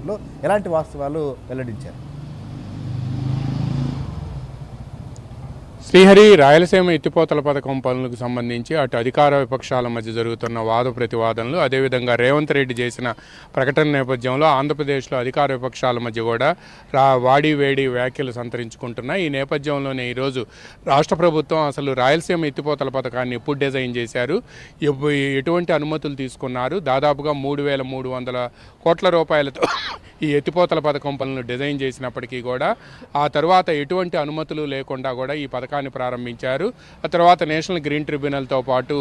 నేపథ్యంలో ఎలాంటి వాస్తవాలు వెల్లడించారు? శ్రీహరి, రాయలసీమ ఎత్తిపోతల పథకం పనులకు సంబంధించి అటు అధికార విపక్షాల మధ్య జరుగుతున్న వాద ప్రతివాదనలు, అదేవిధంగా రేవంత్ రెడ్డి చేసిన ప్రకటన నేపథ్యంలో ఆంధ్రప్రదేశ్లో అధికార విపక్షాల మధ్య కూడా వాడి వేడి వ్యాఖ్యలు సంతరించుకుంటున్నాయి. ఈ నేపథ్యంలోనే ఈరోజు రాష్ట్ర ప్రభుత్వం అసలు రాయలసీమ ఎత్తిపోతల పథకాన్ని ఎప్పుడు డిజైన్ చేశారు, ఎటువంటి అనుమతులు తీసుకున్నారు, దాదాపుగా 3,300 కోట్ల రూపాయలతో ఈ ఎత్తిపోతల పథకం పనులను డిజైన్ చేసినప్పటికీ కూడా ఆ తర్వాత ఎటువంటి అనుమతులు లేకుండా కూడా ఈ పథకాన్ని ప్రారంభించారు. ఆ తర్వాత నేషనల్ గ్రీన్ ట్రిబ్యునల్తో పాటు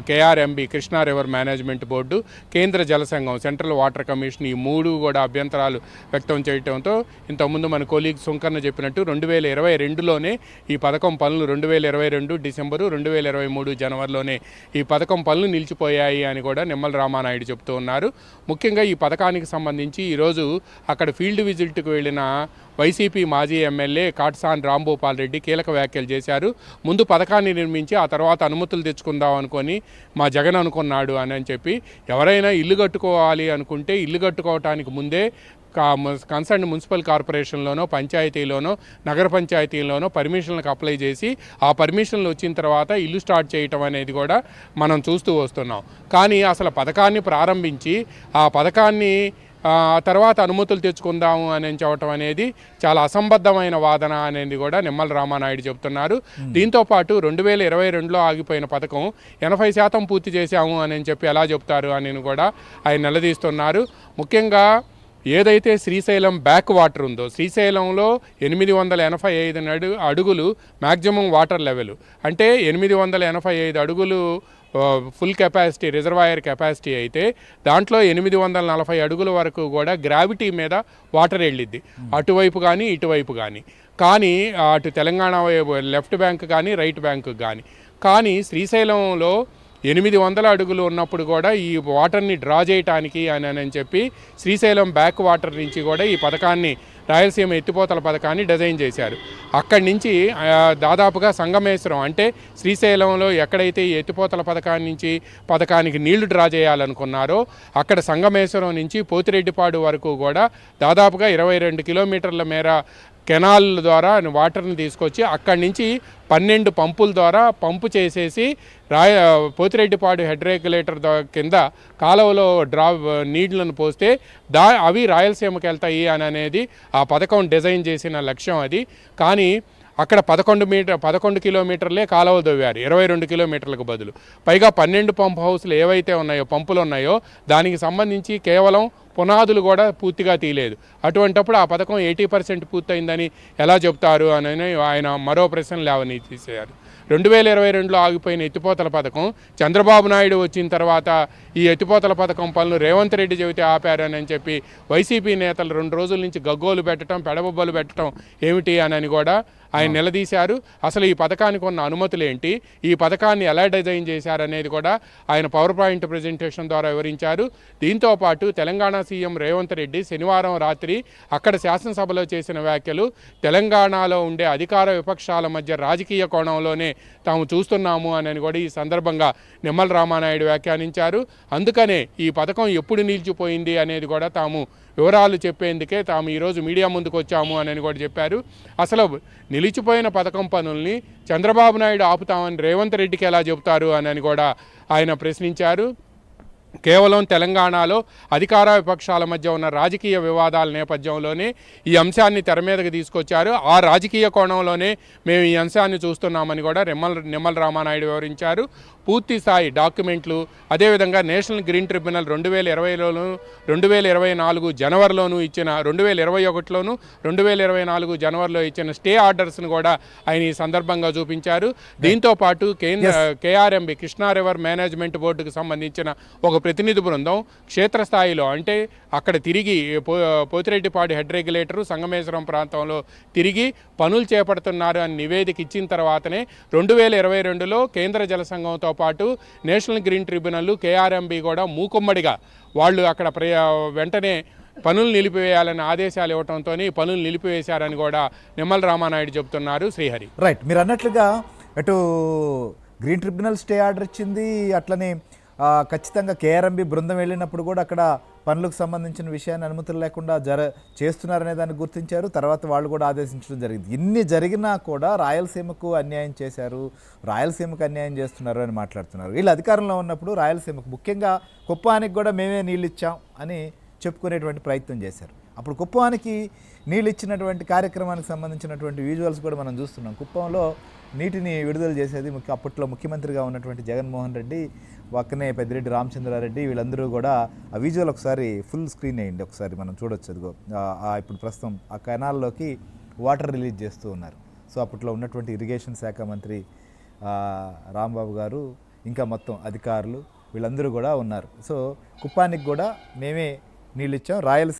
KRMB, Krishna river management board, కేంద్ర జల సంఘం, సెంట్రల్ వాటర్ కమిషన్, ఈ మూడు కూడా అభ్యంతరాలు వ్యక్తం చేయడంతో ఇంతకుముందు మన కొలీగ్ సుంకన్న చెప్పినట్టు 2022లోనే ఈ పథకం పనులు 2022 డిసెంబరు 2023 జనవరిలోనే ఈ పథకం పనులు నిలిచిపోయాయి అని కూడా నిమ్మల రామానాయుడు చెప్తూ ఉన్నారు. ముఖ్యంగా ఈ పథకానికి సంబంధించి ఈరోజు అక్కడ ఫీల్డ్ విజిట్కు వెళ్ళిన వైసీపీ మాజీ ఎమ్మెల్యే కాట్సాన్ రాంభూపాల్ రెడ్డి కీలక వ్యాఖ్యలు చేశారు. ముందు పథకాన్ని నిర్మించి ఆ తర్వాత అనుమతులు తెచ్చుకుందాం అనుకొని మా జగన్ అనుకున్నాడు అని చెప్పి, ఎవరైనా ఇల్లు కట్టుకోవాలి అనుకుంటే ఇల్లు కట్టుకోవటానికి ముందే కన్సర్న్ మున్సిపల్ కార్పొరేషన్లోనో, పంచాయతీలోనో, నగర పంచాయతీలోనో పర్మిషన్లకు అప్లై చేసి ఆ పర్మిషన్లు వచ్చిన తర్వాత ఇల్లు స్టార్ట్ చేయటం అనేది కూడా మనం చూస్తూ వస్తున్నాం. కానీ అసలు పథకాన్ని ప్రారంభించి ఆ పథకాన్ని తర్వాత అనుమతులు తెచ్చుకుందాము అని చెప్పటం అనేది చాలా అసంబద్ధమైన వాదన అనేది కూడా నిమ్మల రామానాయుడు చెబుతున్నారు. దీంతోపాటు 2022లో ఆగిపోయిన పథకం 80% పూర్తి చేశాము అని చెప్పి ఎలా చెప్తారు అని కూడా ఆయన నిలదీస్తున్నారు. ముఖ్యంగా ఏదైతే శ్రీశైలం బ్యాక్ వాటర్ ఉందో, శ్రీశైలంలో 885 అడుగులు మ్యాక్సిమం వాటర్ లెవెల్, అంటే 885 అడుగులు ఫుల్ కెపాసిటీ, రిజర్వాయర్ కెపాసిటీ అయితే దాంట్లో 840 అడుగుల వరకు కూడా గ్రావిటీ మీద వాటర్ వెళ్ళిద్ది, అటువైపు కానీ ఇటువైపు కానీ అటు తెలంగాణ లెఫ్ట్ బ్యాంక్ కానీ రైట్ బ్యాంకు కానీ శ్రీశైలంలో 800 అడుగులు ఉన్నప్పుడు కూడా ఈ వాటర్ని డ్రా చేయటానికి అని చెప్పి శ్రీశైలం బ్యాక్ వాటర్ నుంచి కూడా ఈ పథకాన్ని, రాయలసీమ ఎత్తిపోతల పథకాన్ని డిజైన్ చేశారు. అక్కడి నుంచి దాదాపుగా సంగమేశ్వరం, అంటే శ్రీశైలంలో ఎక్కడైతే ఈ ఎత్తిపోతల పథకానికి నీళ్లు డ్రా చేయాలనుకున్నారో అక్కడ సంగమేశ్వరం నుంచి పోతిరెడ్డిపాడు వరకు కూడా దాదాపుగా 22 కిలోమీటర్ల మేర కెనాల్ ద్వారా వాటర్ని తీసుకొచ్చి అక్కడి నుంచి 12 పంపుల ద్వారా పంపు చేసేసి పోతిరెడ్డిపాడు హెడ్ రెగ్యులేటర్ కింద కాలువలో నీళ్లను పోస్తే అవి రాయలసీమకి వెళ్తాయి అనేది ఆ పథకం డిజైన్ చేసిన లక్ష్యం అది. కానీ అక్కడ 11 కిలోమీటర్లే కాలువలు తవ్వారు 22 కిలోమీటర్లకు బదులు. పైగా 12 పంప్ హౌస్లు ఏవైతే ఉన్నాయో, పంపులు ఉన్నాయో, దానికి సంబంధించి కేవలం పునాదులు కూడా పూర్తిగా తీయలేదు. అటువంటప్పుడు ఆ పథకం 80% పూర్తయిందని ఎలా చెప్తారు అని ఆయన మరో ప్రశ్న లేవనెత్తారు. 2022లో ఆగిపోయిన ఎత్తిపోతల పథకం చంద్రబాబు నాయుడు వచ్చిన తర్వాత ఈ ఎత్తిపోతల పథకం పనులు రేవంత్ రెడ్డి చెబితే ఆపారని చెప్పి వైసీపీ నేతలు 2 రోజుల నుంచి గగ్గోలు పెట్టడం, పెడబొబ్బలు పెట్టడం ఏమిటి అని కూడా ఆయన నిలదీశారు. అసలు ఈ పథకానికి ఉన్న అనుమతులు ఏంటి, ఈ పథకాన్ని ఎలా డిజైన్ చేశారనేది కూడా ఆయన పవర్ పాయింట్ ప్రజెంటేషన్ ద్వారా వివరించారు. దీంతోపాటు తెలంగాణ సీఎం రేవంత్ రెడ్డి శనివారం రాత్రి అక్కడ శాసనసభలో చేసిన వ్యాఖ్యలు తెలంగాణలో ఉండే అధికార విపక్షాల మధ్య రాజకీయ కోణంలోనే తాము చూస్తున్నాము అని కూడా ఈ సందర్భంగా నిమ్మల రామానాయుడు వ్యాఖ్యానించారు. అందుకనే ఈ పథకం ఎప్పుడు నిలిచిపోయింది అనేది కూడా తాము వివరాలు చెప్పేందుకే తాము ఈరోజు మీడియా ముందుకు వచ్చాము అని కూడా చెప్పారు. అసలు నిలిచిపోయిన పథకం పనుల్ని చంద్రబాబు నాయుడు ఆపుతామని రేవంత్ రెడ్డికి ఎలా చెబుతారు అని కూడా ఆయన ప్రశ్నించారు. కేవలం తెలంగాణలో అధికార విపక్షాల మధ్య ఉన్న రాజకీయ వివాదాల నేపథ్యంలోనే ఈ అంశాన్ని తెర మీదకి తీసుకొచ్చారు. ఆ రాజకీయ కోణంలోనే మేము ఈ అంశాన్ని చూస్తున్నామని కూడా నిమ్మల రామానాయుడు వివరించారు. పూర్తి స్థాయి డాక్యుమెంట్లు, అదేవిధంగా నేషనల్ గ్రీన్ ట్రిబ్యునల్ 2020లోను 2024 జనవరిలోనూ ఇచ్చిన, 2021లోను 2024 జనవరిలో ఇచ్చిన స్టే ఆర్డర్స్ను కూడా ఆయన ఈ సందర్భంగా చూపించారు. దీంతోపాటు కేఆర్ఎంబి, కృష్ణా రివర్ మేనేజ్మెంట్ బోర్డుకు సంబంధించిన ఒక ప్రతినిధి బృందం క్షేత్రస్థాయిలో, అంటే అక్కడ తిరిగి పోతిరెడ్డిపాడు హెడ్ రెగ్యులేటరు సంగమేశ్వరం ప్రాంతంలో తిరిగి పనులు చేపడుతున్నారు అని నివేదిక ఇచ్చిన తర్వాతనే 2022లో కేంద్ర జల సంఘంతో పాటు నేషనల్ గ్రీన్ ట్రిబ్యునల్, కేఆర్ఎంబి కూడా మూకుమ్మడిగా వాళ్ళు అక్కడ వెంటనే పనులు నిలిపివేయాలని ఆదేశాలు ఇవ్వడంతో పనులు నిలిపివేశారని కూడా నిమ్మల రామానాయుడు చెబుతున్నారు. శ్రీహరి, రైట్, మీరు అన్నట్లుగా అటు గ్రీన్ ట్రిబ్యునల్ స్టే ఆర్డర్ ఇచ్చింది, అట్లనే ఖచ్చితంగా కేఆర్ఎంబి బృందం వెళ్ళినప్పుడు కూడా అక్కడ పనులకు సంబంధించిన విషయాన్ని అనుమతులు లేకుండా చేస్తున్నారనే దాన్ని గుర్తించారు. తర్వాత వాళ్ళు కూడా ఆదేశించడం జరిగింది. ఇన్ని జరిగినా కూడా రాయలసీమకు అన్యాయం చేశారు, రాయలసీమకు అన్యాయం చేస్తున్నారు అని మాట్లాడుతున్నారు. వీళ్ళు అధికారంలో ఉన్నప్పుడు రాయలసీమకు ముఖ్యంగా కుప్పానికి కూడా మేమే నీళ్ళు ఇచ్చాం అని చెప్పుకునేటువంటి ప్రయత్నం చేశారు. అప్పుడు కుప్పానికి నీళ్ళు ఇచ్చినటువంటి కార్యక్రమానికి సంబంధించినటువంటి విజువల్స్ కూడా మనం చూస్తున్నాం. కుప్పంలో నీటిని విడుదల చేసేది అప్పట్లో ముఖ్యమంత్రిగా ఉన్నటువంటి జగన్మోహన్ రెడ్డి, పక్కనే పెద్దిరెడ్డి రామచంద్రారెడ్డి, వీళ్ళందరూ కూడా ఆ విజువల్ ఒకసారి ఫుల్ స్క్రీన్ వేయండి, ఒకసారి మనం చూడొచ్చు. అదిగో ఇప్పుడు ప్రస్తుతం ఆ కెనాల్లోకి వాటర్ రిలీజ్ చేస్తూ ఉన్నారు. సో అప్పట్లో ఉన్నటువంటి ఇరిగేషన్ శాఖ మంత్రి రాంబాబు గారు, ఇంకా మొత్తం అధికారులు వీళ్ళందరూ కూడా ఉన్నారు. సో కుప్పానికి కూడా మేమే నీళ్ళు ఇచ్చాం, రాయలసీమ